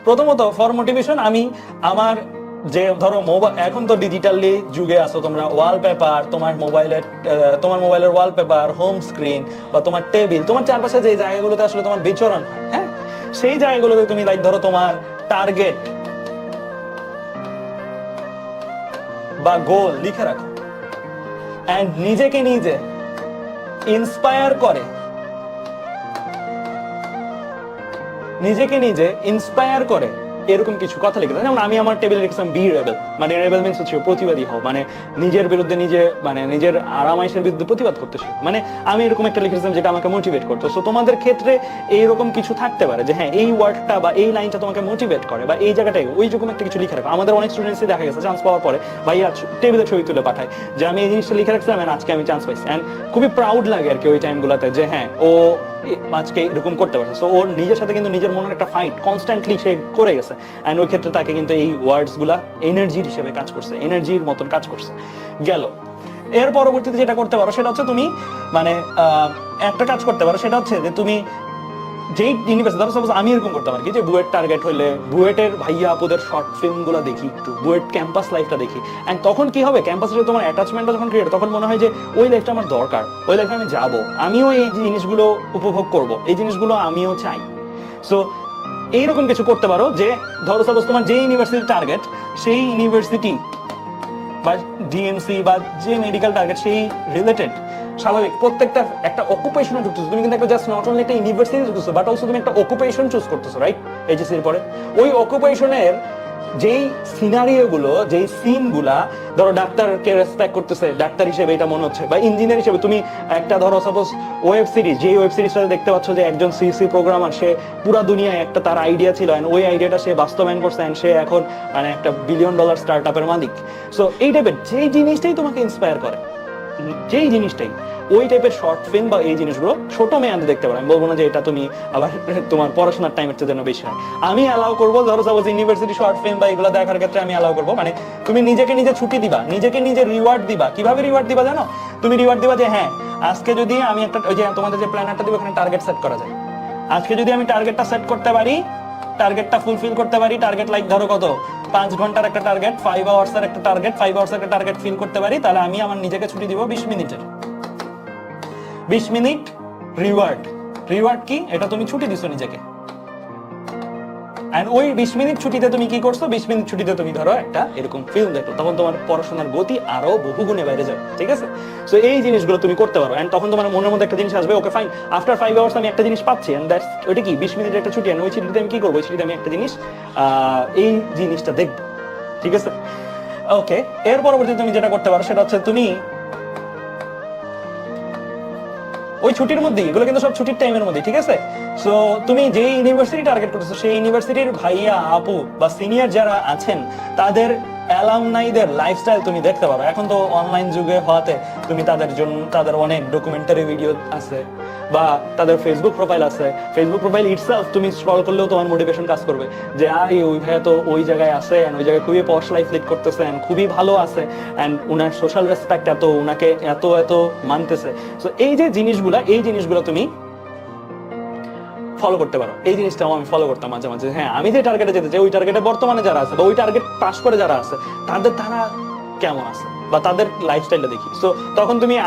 প্রথমত for motivation আমি আমার যে ধরো মোবাইল, এখন তো ডিজিটালি যুগে আসো তোমরা, ওয়ালপেপার, তোমার মোবাইলের ওয়ালপেপার, হোম স্ক্রিন বা তোমার টেবিল, তোমার চারপাশে যে জায়গাগুলোতে আসলে তোমার বিচরণ হয়, হ্যাঁ, সেই জায়গাগুলোতে তুমি লাইক ধরো তোমার টার্গেট বা গোল লিখে রাখো, এন্ড নিজেকে নিজে ইন্সপায়ার করে, এরকম কিছু কথা লিখে দাও। যেমন আমি আমার টেবিলে লিখেছিলাম বি রেবেল, মানে রেবেল মিন্স হচ্ছে প্রতিবাদী হও, মানে নিজের বিরুদ্ধে নিজে, মানে নিজের আরামাইশের বিরুদ্ধে প্রতিবাদ করতে শিখো। মানে আমি এরকম একটা লিখেছিলাম যেটা আমাকে মোটিভেট করতো। সো তোমাদের ক্ষেত্রে এইরকম কিছু থাকতে পারে যে হ্যাঁ এই ওয়ার্ডটা বা এই লাইনটা তোমাকে মোটিভেট করে, বা এই জায়গাটায় ওই রকম একটা কিছু লিখে রাখো। আমাদের অনেক স্টুডেন্টসই দেখা গেছে চান্স পাওয়ার পরে ভাইয়া টেবিলে ছবি তুলে পাঠায় যে আমি এই জিনিসটা লিখে রাখছিলাম আজকে আমি চান্স পাইছি, এন্ড খুবই প্রাউড লাগে আর কি ওই টাইমগুলোতে যে হ্যাঁ ও আজকে এরকম করতে পারছে। সো ওর নিজের সাথে কিন্তু নিজের মনের একটা ফাইট কনস্ট্যান্টলি সে করে গেছে, এন্ড ওই ক্ষেত্রে তাকে কিন্তু এই ওয়ার্ডস গুলা এনার্জির হিসেবে কাজ করছে, এনার্জির মতন কাজ করছে। গেল এর পরবর্তীতে যেটা করতে পারো সেটা হচ্ছে তুমি মানে একটা কাজ করতে পারো, সেটা হচ্ছে যে তুমি যেই ইউনিভার্সিটি, ধরো সাপোজ আমি এরকম করতে পারি কি যে বুয়েট টার্গেট হইলে বুয়েটের ভাইয়া আপুদের শর্ট ফিল্ম গুলো দেখি, একটু বুয়েট ক্যাম্পাস লাইফটা দেখি, এন্ড তখন কি হবে ক্যাম্পাসে তোমার অ্যাটাচমেন্টটা যখন ক্রিয়েট, তখন মনে হয় যে ওই লাইফটা আমার দরকার, ওই লাইফে আমি যাবো, আমিও এই জিনিসগুলো উপভোগ করব, এই জিনিসগুলো আমিও চাই। সো এইরকম কিছু করতে পারো যে ধরো সাপোজ তোমার যে ইউনিভার্সিটির টার্গেট, সেই ইউনিভার্সিটি বা ডিএমসি বা যে মেডিকেল টার্গেট সেই রিলেটেড স্বাভাবিক প্রত্যেকটা একটা অকুপেশনে ঢুকতেছো তুমি, কিন্তু একটা জাস্ট নট অনলি একটা ইউনিভার্সিটি ঢুকতেছো বাট অলসো তুমি একটা অকুপেশন চুজ করতেছো, রাইট? এইচএসসির পরে ওই অকুপেশনের যেই সিনারিও গুলো, যেই সিন গুলা, ধরো ডাক্তারকে রেসপেক্ট করতেছে ডাক্তার হিসেবে এটা মনে হচ্ছে, বা ইঞ্জিনিয়ার হিসেবে তুমি একটা ধরো সাপোজ ওয়েব সিরিজ, যে ওয়েব সিরিজটা দেখতে পাচ্ছ যে একজন সিসি প্রোগ্রামার, সে পুরো দুনিয়ায় একটা তার আইডিয়া ছিল এন্ড ওই আইডিয়াটা সে বাস্তবায়ন করছে এন্ড সে এখন মানে একটা $1 বিলিয়ন স্টার্টআপের মালিক। সো এই টাইপের যেই জিনিসটাই তোমাকে ইন্সপায়ার করে, যেই জিনিসটাই, ওই টাইপের শর্ট ফিল্ম বা এই জিনিসগুলো ছোট মেয়াদে দেখতে পারো। আমি বলবো না যে এটা তুমি আবার তোমার পড়াশোনার টাইমের চেয়ে যেন বেশি হয়, আমি অ্যালাউ করবো। ধরো সাপোজ ইউনিভার্সিটি শর্ট ফিল্ম বা এগুলো দেখার ক্ষেত্রে আমি অ্যালাউ করবো, মানে তুমি নিজেকে নিজে ছুটি দিবা, নিজেকে নিজে রিওয়ার্ড দিবা। কিভাবে রিওয়ার্ড দিবা জানো? তুমি রিওয়ার্ড দিবা যে হ্যাঁ আজকে যদি আমি একটা, ওই যে তোমাদের যে প্ল্যানারটা দিব ওখানে টার্গেট সেট করা যায়, আজকে যদি আমি টার্গেটটা সেট করতে পারি, টার্গেটটা ফুলফিল করতে পারি, টার্গেট লাইক ধরো কত 5 ঘন্টার একটা টার্গেট, 5 আওয়ার্সের একটা টার্গেট, 5 আওয়ার্সের একটা টার্গেট ফিল করতে পারি, তাহলে আমি আমার নিজেকে ছুটি দিব 20 মিনিটের। 20 মিনিট রিওয়ার্ড। রিওয়ার্ড কি? এটা তুমি ছুটি দিছো নিজেকে, এন্ড ওই 20 মিনিট ছুটিতে তুমি কি করছো? 20 মিনিট ছুটিতে তুমি ধরো একটা এরকম ফিল্ম দেখো, তখন তোমার পড়াশোনার গতি আরো বহুগুণে বাইরে যাবে, ঠিক আছে? সো এই জিনিসগুলো তুমি করতে পারো, এন্ড তখন তোমার মনের মধ্যে একটা জিনিস আসবে, ওকে ফাইন, আফটার 5 আওয়ার্স আমি একটা জিনিস পাচ্ছি, এন্ড দ্যাটস ওইটা কি 20 মিনিটের একটা ছুটি, এন্ড ওই ছুটিতে আমি কি করবো? ওই ছুটিতে আমি একটা জিনিস এই জিনিসটা দেখবো, ঠিক আছে? ওকে, এর পরবর্তীতে তুমি যেটা করতে পারো সেটা হচ্ছে তুমি ওই ছুটির মধ্যেই, এগুলো কিন্তু সব ছুটির টাইমের মধ্যে, ঠিক আছে? সো তুমি যে ইউনিভার্সিটি টার্গেট করতেছো সেই ইউনিভার্সিটির ভাইয়া আপু বা সিনিয়র যারা আছেন তাদের অ্যালামনাইদের লাইফস্টাইল তুমি দেখতে পারো। এখন তো অনলাইন যুগে হওয়াতে তুমি তাদের জন্য, তাদের অনেক ডকুমেন্টারি ভিডিও আছে বা তাদের ফেসবুক প্রোফাইল আছে, ফেসবুক প্রোফাইল ইটসেলফ তুমি স্ক্রল করলেও তোমার মোটিভেশন কাজ করবে যে আরে ওই ভাইয়া তো ওই জায়গায় আছে এন্ড ওই জায়গায় খুবই পশ লাইফ লিড করতেছে এন্ড খুবই ভালো আছে এন্ড উনার সোশ্যাল রেসপেক্ট এত, উনাকে এত এত মানতেছে। সো এই যে জিনিসগুলা, এই জিনিসগুলো তুমি ফলো করতে পারো। এই জিনিসটাও আমি ফলো করতাম মাঝে মাঝে, হ্যাঁ আমি যে টার্গেটে যেতে চাই ওই টার্গেটে বর্তমানে যারা আছে বা ওই টার্গেট পাস করে যারা আছে তারা কেমন আছে বা তাদের লাইফস্টাইলটা দেখি। সো তখন তুমি